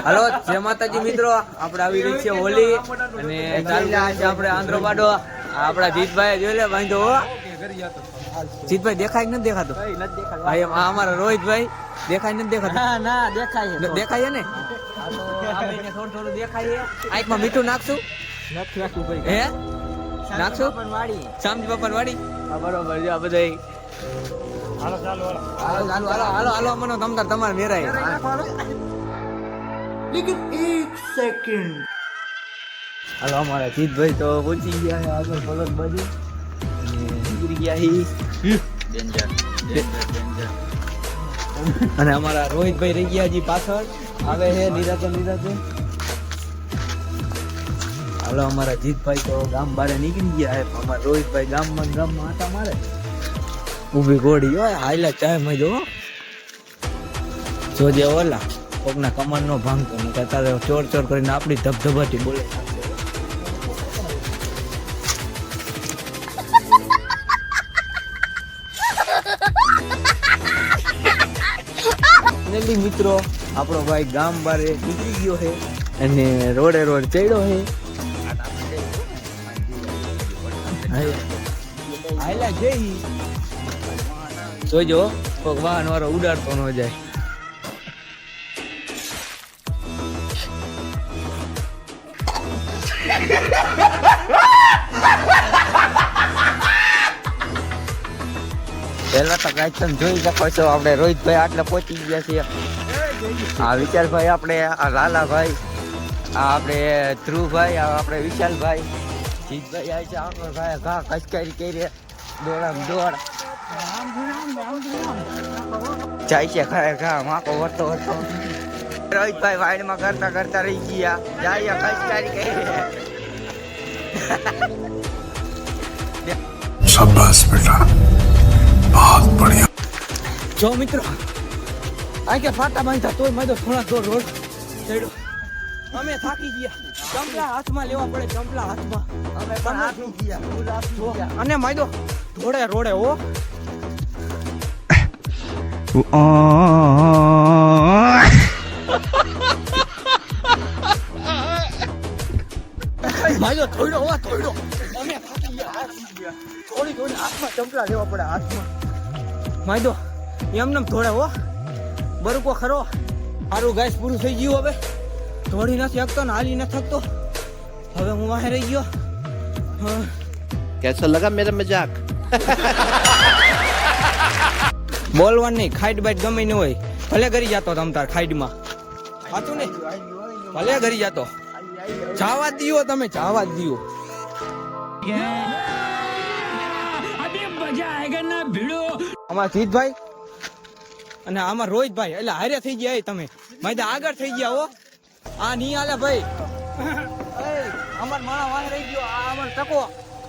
હાલો જય માતાજી મિત્રો, આપણે આવી રહી છે હોલી અને ચાલુ છે આપણે આંધ્રો પાડો. આપણા જીતભાઈ જોઈ લે બાંધો. જીતભાઈ દેખાય નથી દેખાતો? ભાઈ અમારા રોહિતભાઈ દેખાય નથી દેખાતો? ના દેખાય દેખાય ને થોડું થોડું દેખાય. આંખમાં મીઠું નાખશું? નથી રાખવું ભાઈ. હે નાખશું? વાડી શામજી બાપા વાડી. બરોબર છે આ બધા. હાલો ચાલો હાલો હાલો હાલો હાલો મનો તમતાર તમારે મેરાય. લેકિન 1 સેકન્ડ. હાલો અમારા જીતભાઈ તો પહોંચી ગયા આગળ પલક બાજુ નીકળી ગયા હી અને અમારા રોહિતભાઈ રહી ગયા હજી પાછળ આવે છે નિરાતે નિરાતે. હાલો અમારા જીતભાઈ તો ગામ બારે નીકળી ગયા છે. અમારા રોહિતભાઈ ગામમાં આટા મારે. ઊભી ઘોડી હોય હાઈલા ચાય માં જોજે ઓલા કોકના કમર નો ભાંગતો ને તારે ચોર ચોર કરીને આપણી ધબધબાટી બોલે. મિત્રો આપણો ભાઈ ગામ બારે નીકળી ગયો છે અને રોડે રોડ ચડ્યો છે. હાઈલા જઈ જોજો કોક વાહન વાળો ઉડાડતો ન જાય. પેલા તો કઈ તમે જોઈ શકો છો આપણે રોહિતભાઈ આટલે પહોંચી ગયા છીએ. આ વિશાલભાઈ આપણે, આ લાલાભાઈ, આ આપણે ધ્રુવભાઈ, આ આપણે વિશાલભાઈ, જીતભાઈ આવે છે. આપણો ભાઈ ઘા કચકારી કરી દોડામ દોડ જાય છે. ખરેખર માકો વર્તો વર્તો રોહિતભાઈ વાઈડમાં કરતા કરતા રહી ગયા. જાય કચકારી કરી. शाबाश बेटा, बहुत बढ़िया. જો મિત્રો આ કે ફાટા બાંધતા તોય મારો થોડા દોર રોડ ચડ્યો. અમે થાકી ગયા. ચંપલા હાથમાં લેવા પડે, ચંપલા હાથમાં. અમે પણ હાથું ગયા અને માયદો ધોડે રોડે હો. માયદો થોડો હો થોડો. અમે થાકી ગયા. થોડી થોડી હાથમાં ચંપલા લેવા પડે હાથમાં. માયદો એમને થોડે હો. બરકો ખરો સારું ગાઈસ પૂરું થઈ ગયું. હવે દોડી નથી શકતો ને હાલી નથી થકતો. હવે હું વાહે રહી ગયો. कैसा लगा मेरा मजाक? બોલવાનું નહીં. ખાઈડ બાઈટ ગમે નહીં હોય ભલે કરી જતો તમ તાર ખાઈડમાં. સાચું ને ભલે કરી જતો. જાવા દિયો તમે, જાવા દિયો. અમારા જીતભાઈ અને આમાં રોહિતભાઈ એટલે હારે થઈ ગયા તમે. માહિતી આગળ થઈ ગયા હો. આ નહીં હાલે ભાઈ. અમાર માણા વાહે રહી ગયો. આ અમાર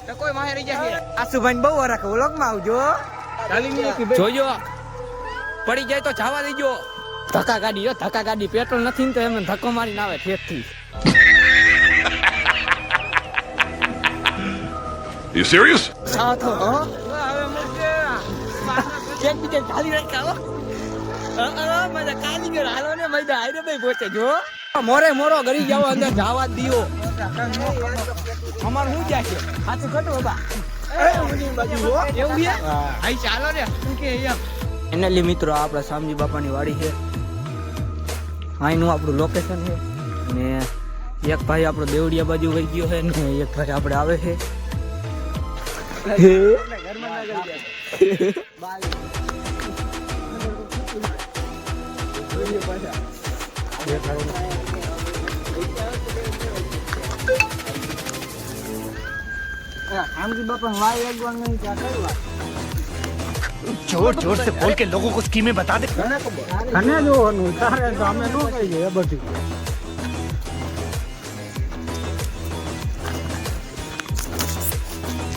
ટકો વાહે રહી ગયા છે. આસુભાઈ બહુ વરાખે ઓળખમાં આવજો. જોજો પડી જાય તો જવા દેજો. ધક્કા ગાડી ધક્કા ગાડી પેટ્રોલ નથી ને તો એમને ધક્કો મારીને આવે ઠેઠ થી. You serious? સાથો હો હવે મુકે એક બીજે ચાલી રાખ્યા હો. મજા કારીગર હાલો ને મજા આયરે ભાઈ પહોંચે જો. મોરે મોરો ગરી જાવ અંદર જવા દિયો. અમાર શું જાય છે હાથું ઘટો બા એવું છે. આઈ ચાલો ને શું કે ફાઇનલી મિત્રો આપણા શામજી બાપાની વાડી છે. અહીંનું આપણું લોકેશન છે ને એક ભાઈ આપણો દેવડિયા બાજુ વહી ગયો છે ને એક ભાઈ આપણે આવે છે. શામજી બાપા વાય એકવાર નહીં ત્યાં કરવા. जोर जोर से बोल के लोगों को स्कीमें बता दे. અને જોવાનું તારે તો અમે ન કહી દઈએ બધું.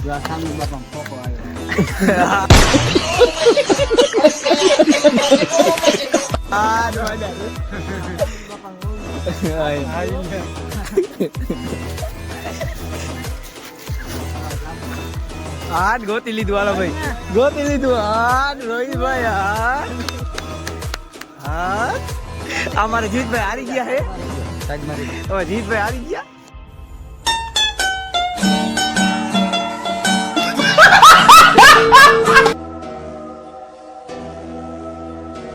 શામજી બાપા ફોકો હાથ ગોતી લીધું. હાલો ભાઈ ગોતી લીધું. હાથ રોહિતભાઈ હાથ અમારે જીતભાઈ હારી ગયા હે. હવે જીતભાઈ હારી ગયા.